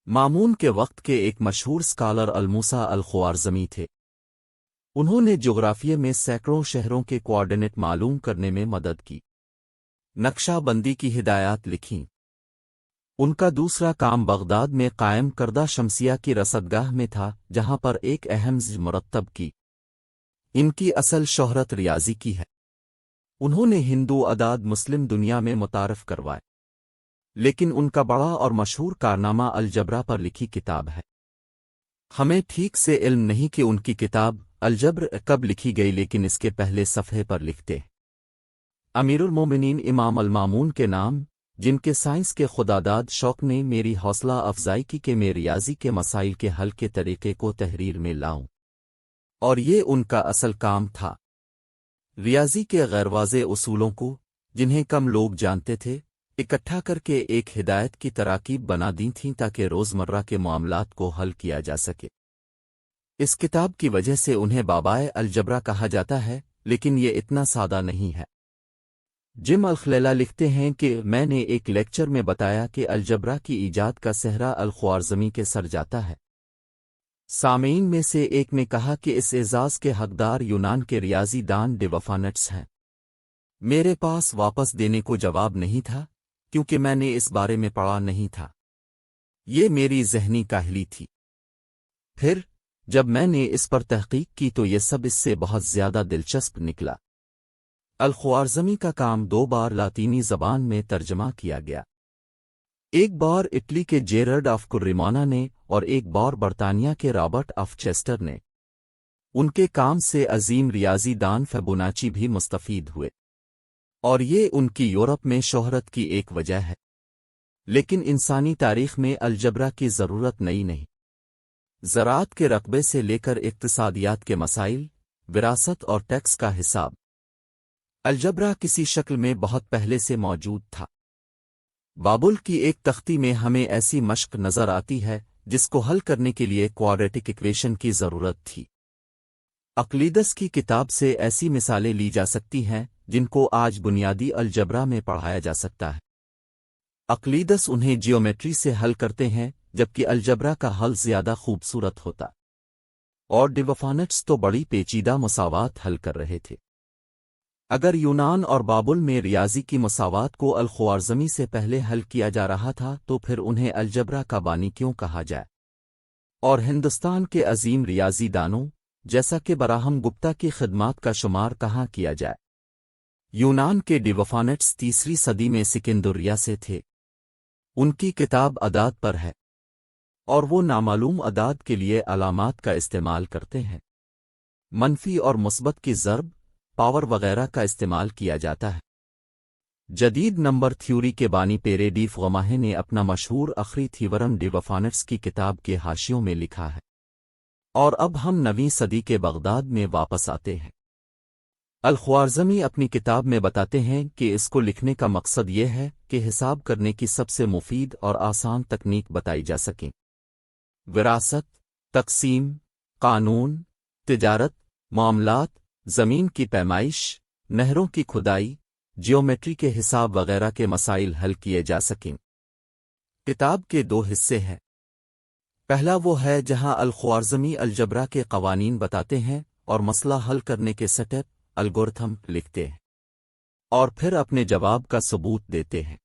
مامون کے وقت کے ایک مشہور اسکالر الموسیٰ الخوارزمی تھے۔ انہوں نے جغرافیے میں سینکڑوں شہروں کے کوآرڈینیٹ معلوم کرنے میں مدد کی، نقشہ بندی کی ہدایات لکھیں۔ ان کا دوسرا کام بغداد میں قائم کردہ شمسیہ کی رصدگاہ میں تھا، جہاں پر ایک اہم مرتب کی۔ ان کی اصل شہرت ریاضی کی ہے۔ انہوں نے ہندو اعداد مسلم دنیا میں متعارف کروائے، لیکن ان کا بڑا اور مشہور کارنامہ الجبرا پر لکھی کتاب ہے۔ ہمیں ٹھیک سے علم نہیں کہ ان کی کتاب الجبر کب لکھی گئی، لیکن اس کے پہلے صفحے پر لکھتے ہیں امیر المومنین امام المامون کے نام، جن کے سائنس کے خداداد شوق نے میری حوصلہ افزائی کی کہ میں ریاضی کے مسائل کے حل کے طریقے کو تحریر میں لاؤں، اور یہ ان کا اصل کام تھا۔ ریاضی کے غیر واضح اصولوں کو، جنہیں کم لوگ جانتے تھے، اکٹھا کر کے ایک ہدایت کی تراکیب بنا دی تھیں تاکہ روزمرہ کے معاملات کو حل کیا جا سکے۔ اس کتاب کی وجہ سے انہیں بابائے الجبرا کہا جاتا ہے، لیکن یہ اتنا سادہ نہیں ہے۔ جم الخلیلہ لکھتے ہیں کہ میں نے ایک لیکچر میں بتایا کہ الجبرا کی ایجاد کا صحرا الخوارزمی کے سر جاتا ہے۔ سامعین میں سے ایک نے کہا کہ اس اعزاز کے حقدار یونان کے ریاضی دان ڈیوفانٹس ہیں۔ میرے پاس واپس دینے کو جواب نہیں تھا، کیونکہ میں نے اس بارے میں پڑھا نہیں تھا۔ یہ میری ذہنی کاہلی تھی۔ پھر جب میں نے اس پر تحقیق کی تو یہ سب اس سے بہت زیادہ دلچسپ نکلا۔ الخوارزمی کا کام 2 بار لاطینی زبان میں ترجمہ کیا گیا، ایک بار اٹلی کے جیررڈ آف کریمونا نے اور ایک بار برطانیہ کے رابرٹ آف چیسٹر نے۔ ان کے کام سے عظیم ریاضی دان فیبوناچی بھی مستفید ہوئے، اور یہ ان کی یورپ میں شہرت کی ایک وجہ ہے۔ لیکن انسانی تاریخ میں الجبرا کی ضرورت نئی نہیں۔ زراعت کے رقبے سے لے کر اقتصادیات کے مسائل، وراثت اور ٹیکس کا حساب، الجبرا کسی شکل میں بہت پہلے سے موجود تھا۔ بابل کی ایک تختی میں ہمیں ایسی مشق نظر آتی ہے جس کو حل کرنے کے لیے کوارڈریٹک ایکویشن کی ضرورت تھی۔ اقلیدس کی کتاب سے ایسی مثالیں لی جا سکتی ہیں جن کو آج بنیادی الجبرا میں پڑھایا جا سکتا ہے۔ اقلیدس انہیں جیومیٹری سے حل کرتے ہیں، جبکہ الجبرا کا حل زیادہ خوبصورت ہوتا، اور ڈیوفانٹس تو بڑی پیچیدہ مساوات حل کر رہے تھے۔ اگر یونان اور بابل میں ریاضی کی مساوات کو الخوارزمی سے پہلے حل کیا جا رہا تھا تو پھر انہیں الجبرا کا بانی کیوں کہا جائے؟ اور ہندوستان کے عظیم ریاضی دانوں جیسا کہ براہم گپتا کی خدمات کا شمار کہاں کیا جائے؟ یونان کے ڈیوفانٹس 3 صدی میں سکندریہ سے تھے۔ ان کی کتاب اعداد پر ہے، اور وہ نامعلوم اعداد کے لیے علامات کا استعمال کرتے ہیں۔ منفی اور مثبت کی ضرب، پاور وغیرہ کا استعمال کیا جاتا ہے۔ جدید نمبر تھیوری کے بانی پیرے ڈی فغماہے نے اپنا مشہور اخری تھیورم ڈیوفانٹس کی کتاب کے حاشیوں میں لکھا ہے۔ اور اب ہم 9ویں صدی کے بغداد میں واپس آتے ہیں۔ الخوارزمی اپنی کتاب میں بتاتے ہیں کہ اس کو لکھنے کا مقصد یہ ہے کہ حساب کرنے کی سب سے مفید اور آسان تکنیک بتائی جا سکیں۔ وراثت، تقسیم، قانون، تجارت، معاملات، زمین کی پیمائش، نہروں کی کھدائی، جیومیٹری کے حساب وغیرہ کے مسائل حل کیے جا سکیں۔ کتاب کے 2 حصے ہیں۔ پہلا وہ ہے جہاں الخوارزمی الجبرا کے قوانین بتاتے ہیں اور مسئلہ حل کرنے کے سٹیپ الگورتھم لکھتے ہیں، اور پھر اپنے جواب کا ثبوت دیتے ہیں۔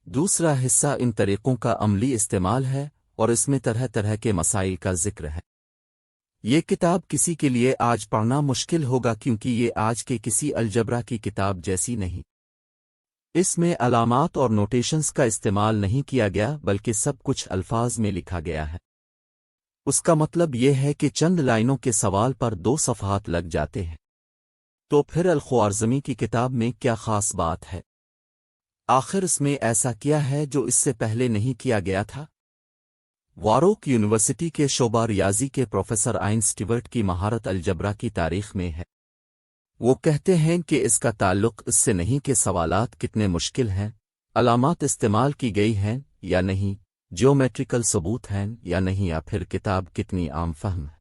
دوسرا حصہ ان طریقوں کا عملی استعمال ہے، اور اس میں طرح طرح کے مسائل کا ذکر ہے۔ یہ کتاب کسی کے لیے آج پڑھنا مشکل ہوگا کیونکہ یہ آج کے کسی الجبرا کی کتاب جیسی نہیں۔ اس میں علامات اور نوٹیشنز کا استعمال نہیں کیا گیا، بلکہ سب کچھ الفاظ میں لکھا گیا ہے۔ اس کا مطلب یہ ہے کہ چند لائنوں کے سوال پر 2 صفحات لگ جاتے ہیں۔ تو پھر الخوارزمی کی کتاب میں کیا خاص بات ہے؟ آخر اس میں ایسا کیا ہے جو اس سے پہلے نہیں کیا گیا تھا؟ واروک یونیورسٹی کے شعبہ ریاضی کے پروفیسر آئن سٹیورٹ کی مہارت الجبرا کی تاریخ میں ہے۔ وہ کہتے ہیں کہ اس کا تعلق اس سے نہیں کہ سوالات کتنے مشکل ہیں، علامات استعمال کی گئی ہیں یا نہیں، جیومیٹریکل ثبوت ہیں یا نہیں، یا پھر کتاب کتنی عام فہم ہے۔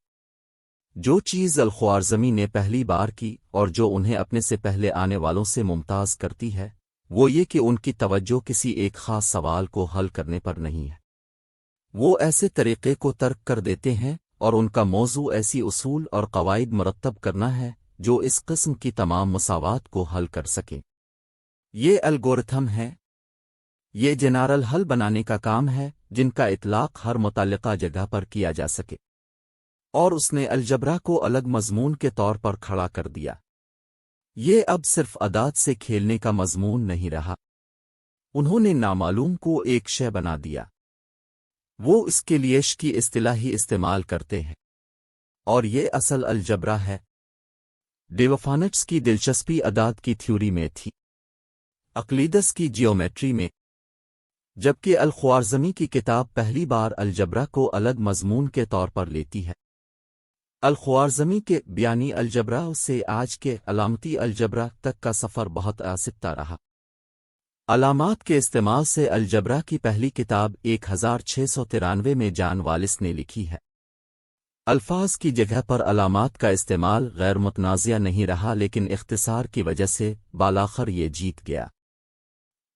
جو چیز الخوارزمی نے پہلی بار کی اور جو انہیں اپنے سے پہلے آنے والوں سے ممتاز کرتی ہے، وہ یہ کہ ان کی توجہ کسی ایک خاص سوال کو حل کرنے پر نہیں ہے۔ وہ ایسے طریقے کو ترک کر دیتے ہیں اور ان کا موضوع ایسی اصول اور قواعد مرتب کرنا ہے جو اس قسم کی تمام مساوات کو حل کر سکیں۔ یہ الگورتھم ہے، یہ جنرل حل بنانے کا کام ہے جن کا اطلاق ہر متعلقہ جگہ پر کیا جا سکے، اور اس نے الجبرا کو الگ مضمون کے طور پر کھڑا کر دیا۔ یہ اب صرف اعداد سے کھیلنے کا مضمون نہیں رہا، انہوں نے نامعلوم کو ایک شے بنا دیا۔ وہ اس کے لیے ش کی اصطلاحی استعمال کرتے ہیں، اور یہ اصل الجبرا ہے۔ ڈیوفانٹس کی دلچسپی اعداد کی تھیوری میں تھی، اقلیدس کی جیومیٹری میں، جبکہ الخوارزمی کی کتاب پہلی بار الجبرا کو الگ مضمون کے طور پر لیتی ہے۔ الخوارزمی کے بیانی الجبرا سے آج کے علامتی الجبرا تک کا سفر بہت آسودہ رہا۔ علامات کے استعمال سے الجبرا کی پہلی کتاب 1693 میں جان والس نے لکھی ہے۔ الفاظ کی جگہ پر علامات کا استعمال غیر متنازع نہیں رہا، لیکن اختصار کی وجہ سے بالآخر یہ جیت گیا۔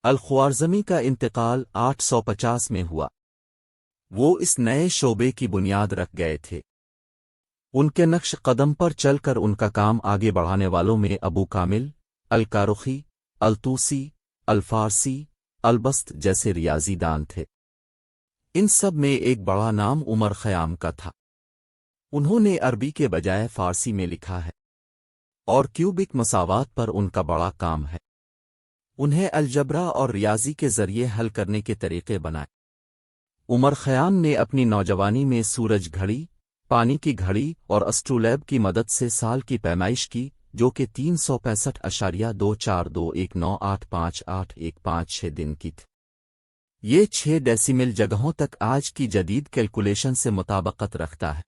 الخوارزمی کا انتقال 850 میں ہوا۔ وہ اس نئے شعبے کی بنیاد رکھ گئے تھے۔ ان کے نقش قدم پر چل کر ان کا کام آگے بڑھانے والوں میں ابو کامل، الکارخی، الطوسی، الفارسی، البست جیسے ریاضی دان تھے۔ ان سب میں ایک بڑا نام عمر خیام کا تھا۔ انہوں نے عربی کے بجائے فارسی میں لکھا ہے، اور کیوبک مساوات پر ان کا بڑا کام ہے۔ انہیں الجبرا اور ریاضی کے ذریعے حل کرنے کے طریقے بنائے۔ عمر خیام نے اپنی نوجوانی میں سورج گھڑی، پانی کی گھڑی اور اسٹرولیب کی مدد سے سال کی پیمائش کی، جو کہ 365.2429858156 دن کی تھی۔ یہ 6 ڈیسیمل جگہوں تک آج کی جدید کیلکولیشن سے مطابقت رکھتا ہے،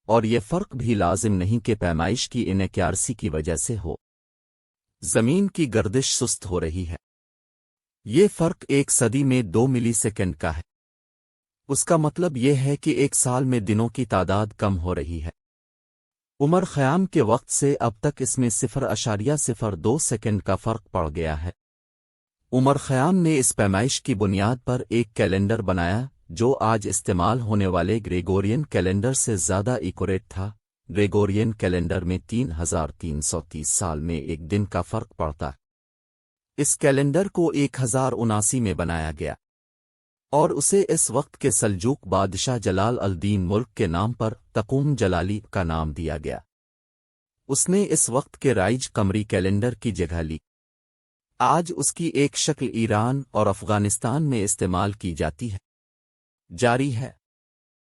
اور یہ فرق بھی لازم نہیں کہ پیمائش کی انیکیارسی کی وجہ سے ہو۔ زمین کی گردش سست ہو رہی ہے۔ یہ فرق 1 صدی میں 2 ملی سیکنڈ کا ہے۔ اس کا مطلب یہ ہے کہ 1 سال میں دنوں کی تعداد کم ہو رہی ہے۔ عمر خیام کے وقت سے اب تک اس میں 0.02 سیکنڈ کا فرق پڑ گیا ہے۔ عمر خیام نے اس پیمائش کی بنیاد پر ایک کیلنڈر بنایا جو آج استعمال ہونے والے گریگورین کیلنڈر سے زیادہ ایکوریٹ تھا۔ گریگورین کیلنڈر میں 3330 سال میں ایک دن کا فرق پڑتا ہے۔ اس کیلنڈر کو 1079 میں بنایا گیا، اور اسے اس وقت کے سلجوق بادشاہ جلال الدین ملک کے نام پر تقوم جلالی کا نام دیا گیا۔ اس نے اس وقت کے رائج قمری کیلنڈر کی جگہ لی۔ آج اس کی ایک شکل ایران اور افغانستان میں استعمال کی جاتی ہے۔ جاری ہے۔